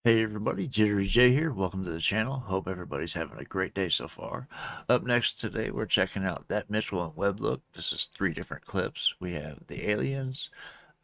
Hey everybody, JitteryJay here. Welcome to the channel. Hope everybody's having a great day so far. Up next today, we're checking out that Mitchell and Webb look. This is 3 different clips. We have the aliens,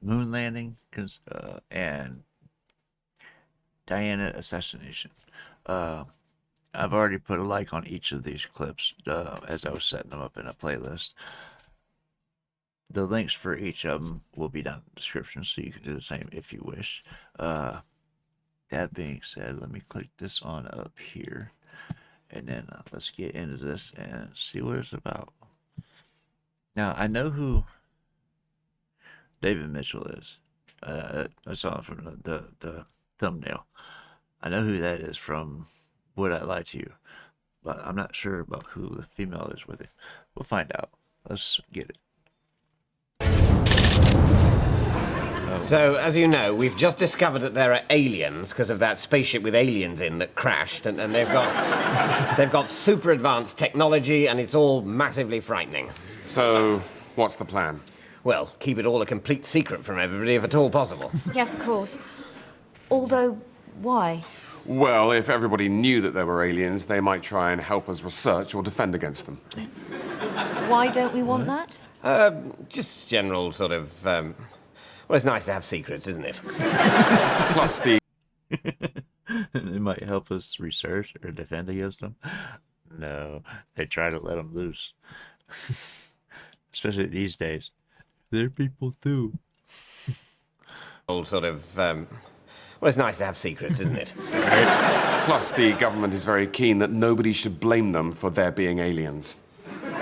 moon landing, and Diana assassination. I've already put a like on each of these clips as I was setting them up in a playlist. The links for each of them will be down in the description, so you can do the same if you wish. That being said, let me click this on up here, and then let's get into this and see what it's about. Now, I know who David Mitchell is. I saw it from the thumbnail. I know who that is from Would I Lie to You, but I'm not sure about who the female is with it. We'll find out. Let's get it. So, as you know, we've just discovered that there are aliens because of that spaceship with aliens in that crashed, and they've got super advanced technology, and it's all massively frightening. So, what's the plan? Well, keep it all a complete secret from everybody if at all possible. Yes, of course. Although, why? Well, if everybody knew that there were aliens, they might try and help us research or defend against them. Why don't we want that? Just general sort of, well, it's nice to have secrets, isn't it? Plus the... It might help us research or defend against them. No, they try to let them loose. Especially these days. They're people too. All sort of, well, it's nice to have secrets, isn't it? Plus, the government is very keen that nobody should blame them for their being aliens. Would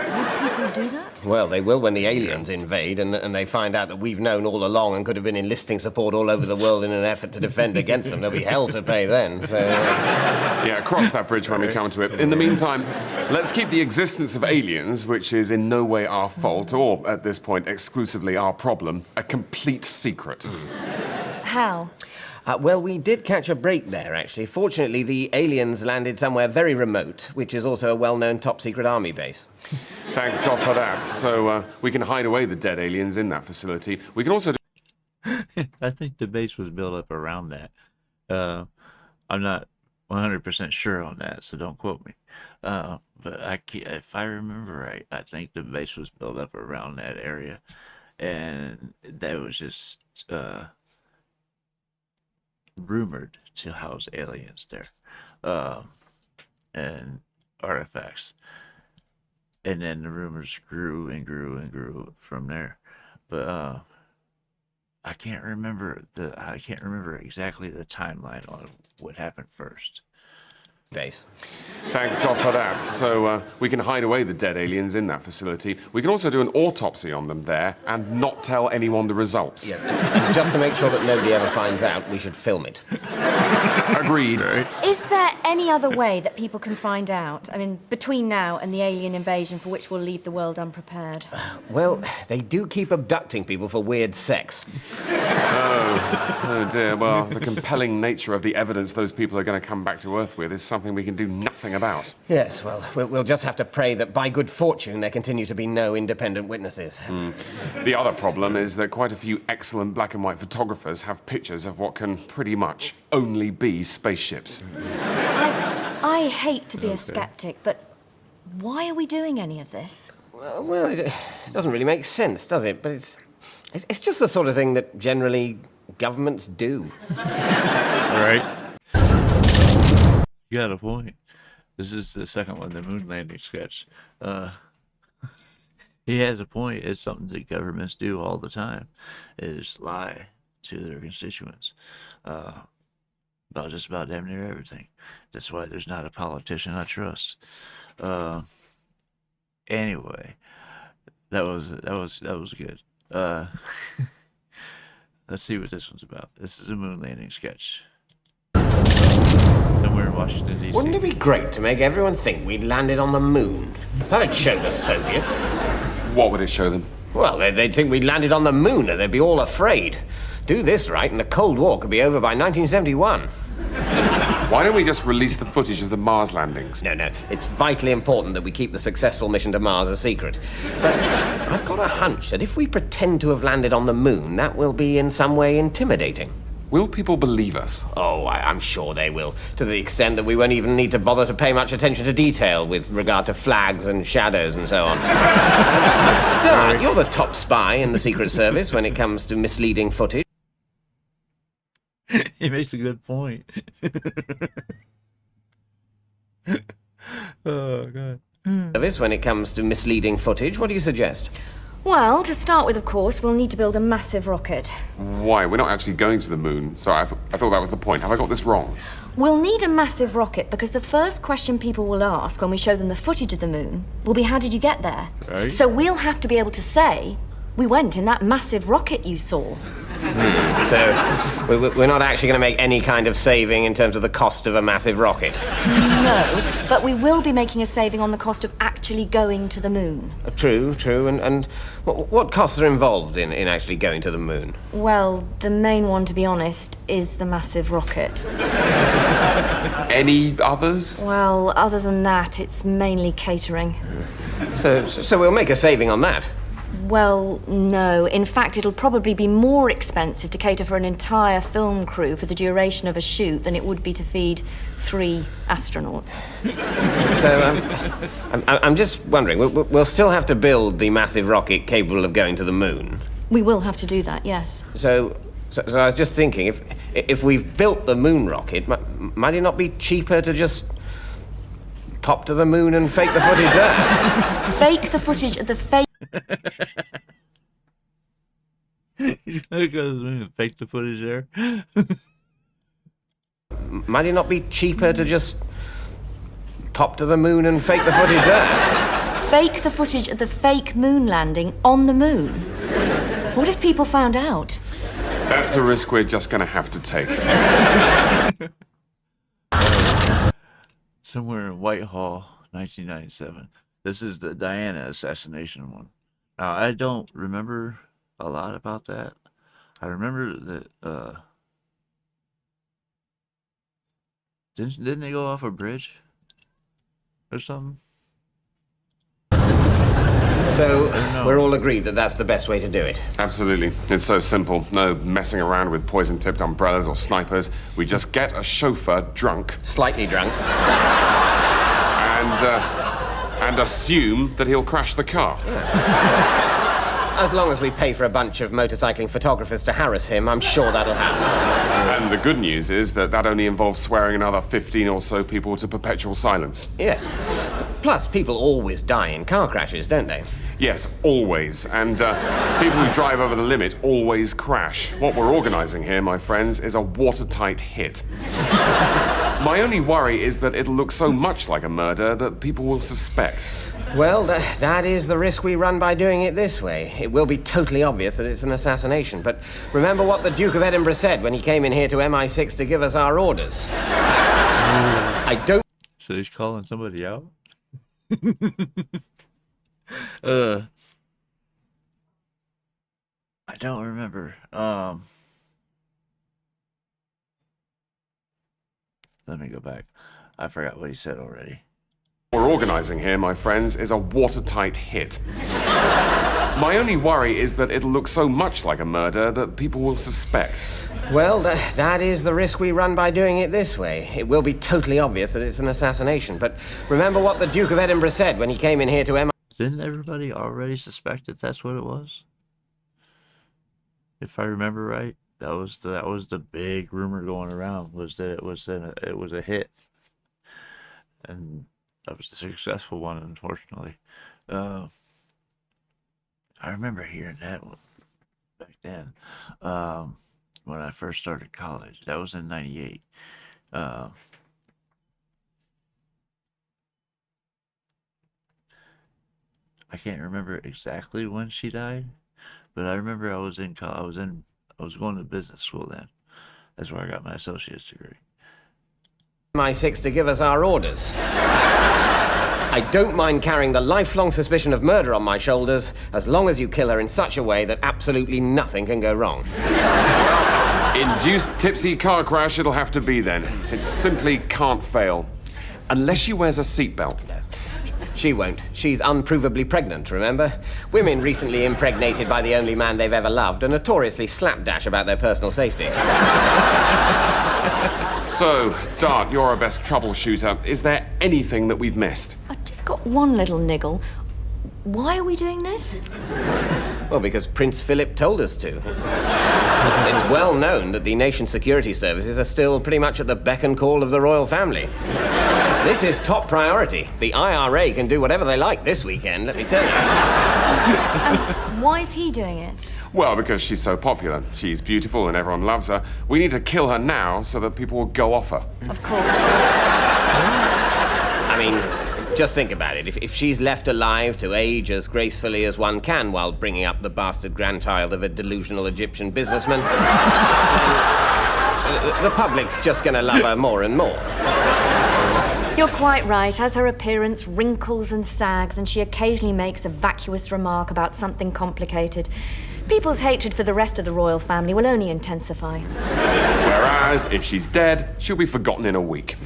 people do that? Well, they will when the aliens invade and they find out that we've known all along and could have been enlisting support all over the world in an effort to defend against them. There'll be hell to pay then, so... Yeah, cross that bridge when we come to it. In the meantime, let's keep the existence of aliens, which is in no way our fault, or, at this point, exclusively our problem, a complete secret. How? Well, we did catch a break there, actually. Fortunately, the aliens landed somewhere very remote, which is also a well-known top-secret army base. Thank God for that. So, we can hide away the dead aliens in that facility. We can also do... I think the base was built up around that. I'm not 100% sure on that, so don't quote me. But if I remember right, I think the base was built up around that area. And that was just... rumored to house aliens there and artifacts, and then the rumors grew and grew and grew from there. But I can't remember exactly the timeline on what happened first. Base. Thank God for that. So, we can hide away the dead aliens in that facility. We can also do an autopsy on them there and not tell anyone the results. Yes, and just to make sure that nobody ever finds out, we should film it. Agreed. Is there any other way that people can find out? I mean, between now and the alien invasion for which we'll leave the world unprepared. Well, they do keep abducting people for weird sex. Oh dear. Well, the compelling nature of the evidence those people are going to come back to Earth with is something we can do nothing about. Yes, well, we'll just have to pray that by good fortune there continue to be no independent witnesses. The other problem is that quite a few excellent black and white photographers have pictures of what can pretty much only be spaceships. I hate to be a skeptic, but why are we doing any of this? Well, it doesn't really make sense, does it? But it's just the sort of thing that generally governments do. Right. You got a point. This is the second one, the moon landing sketch. He has a point. It's something that governments do all the time, is lie to their constituents about just about damn near everything. That's why there's not a politician I trust. Anyway, that was good. Let's see what this one's about. This is a moon landing sketch. Somewhere in Washington, D.C. Wouldn't it be great to make everyone think we'd landed on the moon? That'd show the Soviets. What would it show them? Well, they'd think we'd landed on the moon and they'd be all afraid. Do this right and the Cold War could be over by 1971. Why don't we just release the footage of the Mars landings? No, it's vitally important that we keep the successful mission to Mars a secret. But I've got a hunch that if we pretend to have landed on the moon, that will be in some way intimidating. Will people believe us? Oh, I'm sure they will, to the extent that we won't even need to bother to pay much attention to detail with regard to flags and shadows and so on. Dad, you're the top spy in the Secret Service when it comes to misleading footage. He makes a good point. Oh, God. When it comes to misleading footage, what do you suggest? Well, to start with, of course, we'll need to build a massive rocket. Why? We're not actually going to the moon. Sorry, I thought that was the point. Have I got this wrong? We'll need a massive rocket because the first question people will ask when we show them the footage of the moon will be, how did you get there? Right. So we'll have to be able to say, we went in that massive rocket you saw. So, we're not actually going to make any kind of saving in terms of the cost of a massive rocket. No, but we will be making a saving on the cost of actually going to the moon. True. And what costs are involved in actually going to the moon? Well, the main one, to be honest, is the massive rocket. Any others? Well, other than that, it's mainly catering. So we'll make a saving on that. Well, no. In fact, it'll probably be more expensive to cater for an entire film crew for the duration of a shoot than it would be to feed 3 astronauts. So, I'm just wondering, we'll still have to build the massive rocket capable of going to the moon. We will have to do that, yes. So I was just thinking, if we've built the moon rocket, might it not be cheaper to just pop to the moon and fake the footage there? Fake the footage of the fake... He's gonna go to the moon and fake the footage there. Might it not be cheaper to just pop to the moon and fake the footage there? Fake the footage of the fake moon landing on the moon. What if people found out? That's a risk we're just going to have to take. Somewhere in Whitehall, 1997. This is the Diana assassination one. Now, I don't remember a lot about that. I remember that, didn't they go off a bridge? Or something? So, we're all agreed that that's the best way to do it. Absolutely. It's so simple. No messing around with poison-tipped umbrellas or snipers. We just get a chauffeur drunk. Slightly drunk. And assume that he'll crash the car. As long as we pay for a bunch of motorcycling photographers to harass him, I'm sure that'll happen. And the good news is that only involves swearing another 15 or so people to perpetual silence. Yes. Plus, people always die in car crashes, don't they? Yes, always. And people who drive over the limit always crash. What we're organizing here, my friends, is a watertight hit. My only worry is that it'll look so much like a murder that people will suspect. Well, that is the risk we run by doing it this way. It will be totally obvious that it's an assassination. But remember what the Duke of Edinburgh said when he came in here to MI6 to give us our orders. I don't... So he's calling somebody out? I don't remember. Let me go back. I forgot what he said already. What we're organizing here, my friends, is a watertight hit. My only worry is that it'll look so much like a murder that people will suspect. Well, that is the risk we run by doing it this way. It will be totally obvious that it's an assassination. But remember what the Duke of Edinburgh said when he came in here to MI... Didn't everybody already suspect that that's what it was? If I remember right, that was the big rumor going around, was that it was a hit, and that was a successful one, unfortunately. I remember hearing that one back then, when I first started college. That was in '98. I can't remember exactly when she died, but I remember I was going to business school then. That's where I got my associate's degree. MI6 to give us our orders. I don't mind carrying the lifelong suspicion of murder on my shoulders, as long as you kill her in such a way that absolutely nothing can go wrong. Induced tipsy car crash it'll have to be then. It simply can't fail. Unless she wears a seatbelt. She won't. She's unprovably pregnant, remember? Women recently impregnated by the only man they've ever loved are notoriously slapdash about their personal safety. So, Dart, you're our best troubleshooter. Is there anything that we've missed? I've just got one little niggle. Why are we doing this? Well, because Prince Philip told us to. It's well known that the nation's security services are still pretty much at the beck and call of the royal family. This is top priority. The IRA can do whatever they like this weekend, let me tell you. And why is he doing it? Well, because she's so popular. She's beautiful and everyone loves her. We need to kill her now so that people will go off her. Of course. I mean, just think about it. If she's left alive to age as gracefully as one can while bringing up the bastard grandchild of a delusional Egyptian businessman, the public's just gonna love her more and more. You're quite right. As her appearance wrinkles and sags, and she occasionally makes a vacuous remark about something complicated, people's hatred for the rest of the royal family will only intensify. Whereas, if she's dead, she'll be forgotten in a week.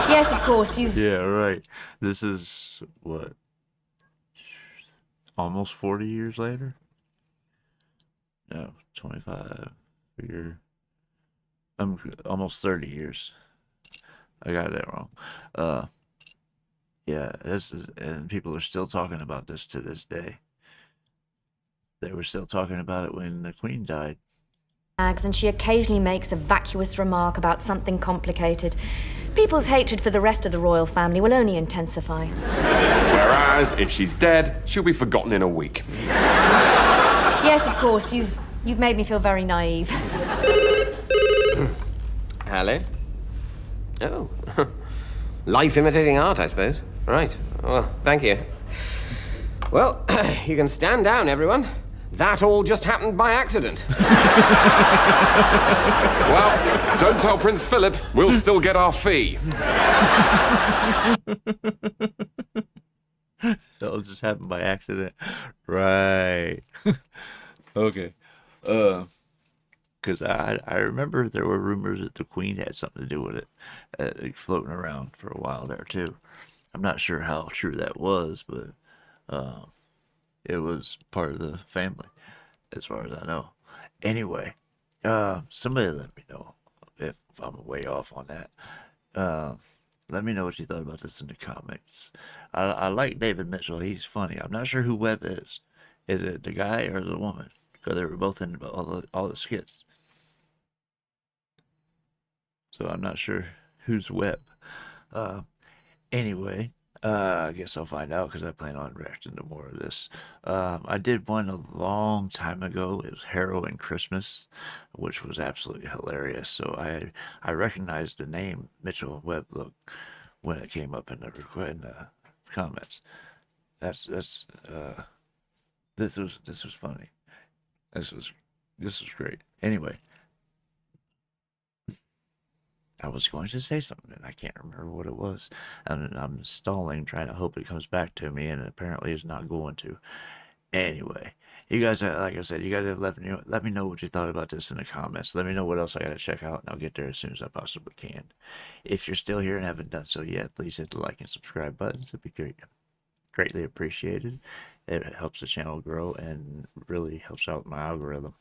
Yes, of course, you've... Yeah, right. This is, what, almost 40 years later? No, 25. Figure. Almost 30 years. I got that wrong. Yeah, this is, and people are still talking about this to this day. They were still talking about it when the Queen died. And she occasionally makes a vacuous remark about something complicated. People's hatred for the rest of the royal family will only intensify. Whereas, if she's dead, she'll be forgotten in a week. Yes, of course, you've made me feel very naive. Hello? Oh. Life imitating art, I suppose. Right. Well, thank you. Well, you can stand down, everyone. That all just happened by accident. Well, don't tell Prince Philip. We'll still get our fee. That'll just happen by accident. Right. Okay. Because I remember there were rumors that the Queen had something to do with it, floating around for a while there too. I'm not sure how true that was, but it was part of the family, as far as I know. Anyway, somebody let me know if I'm way off on that. Let me know what you thought about this in the comments. I like David Mitchell. He's funny. I'm not sure who Webb is. Is it the guy or the woman? Because they were both in all the skits. So I'm not sure who's Webb. Anyway, I guess I'll find out because I plan on reacting to more of this. I did one a long time ago. It was Harrowing Christmas, which was absolutely hilarious. So I recognized the name Mitchell Webb look when it came up in the comments. This was funny. This was great. Anyway, I was going to say something and I can't remember what it was. And I'm stalling, trying to hope it comes back to me, and apparently it's not going to. Anyway, you guys, like I said, you guys have let me know what you thought about this in the comments. Let me know what else I gotta check out, and I'll get there as soon as I possibly can. If you're still here and haven't done so yet, please hit the like and subscribe buttons. It'd be greatly appreciated. It helps the channel grow and really helps out my algorithm.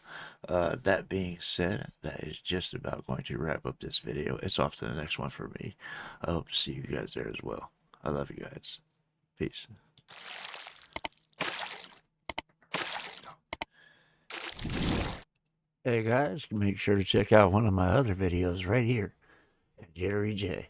That being said, that is just about going to wrap up this video. It's off to the next one for me. I hope to see you guys there as well. I love you guys. Peace. Hey guys, make sure to check out one of my other videos right here at JitteryJay.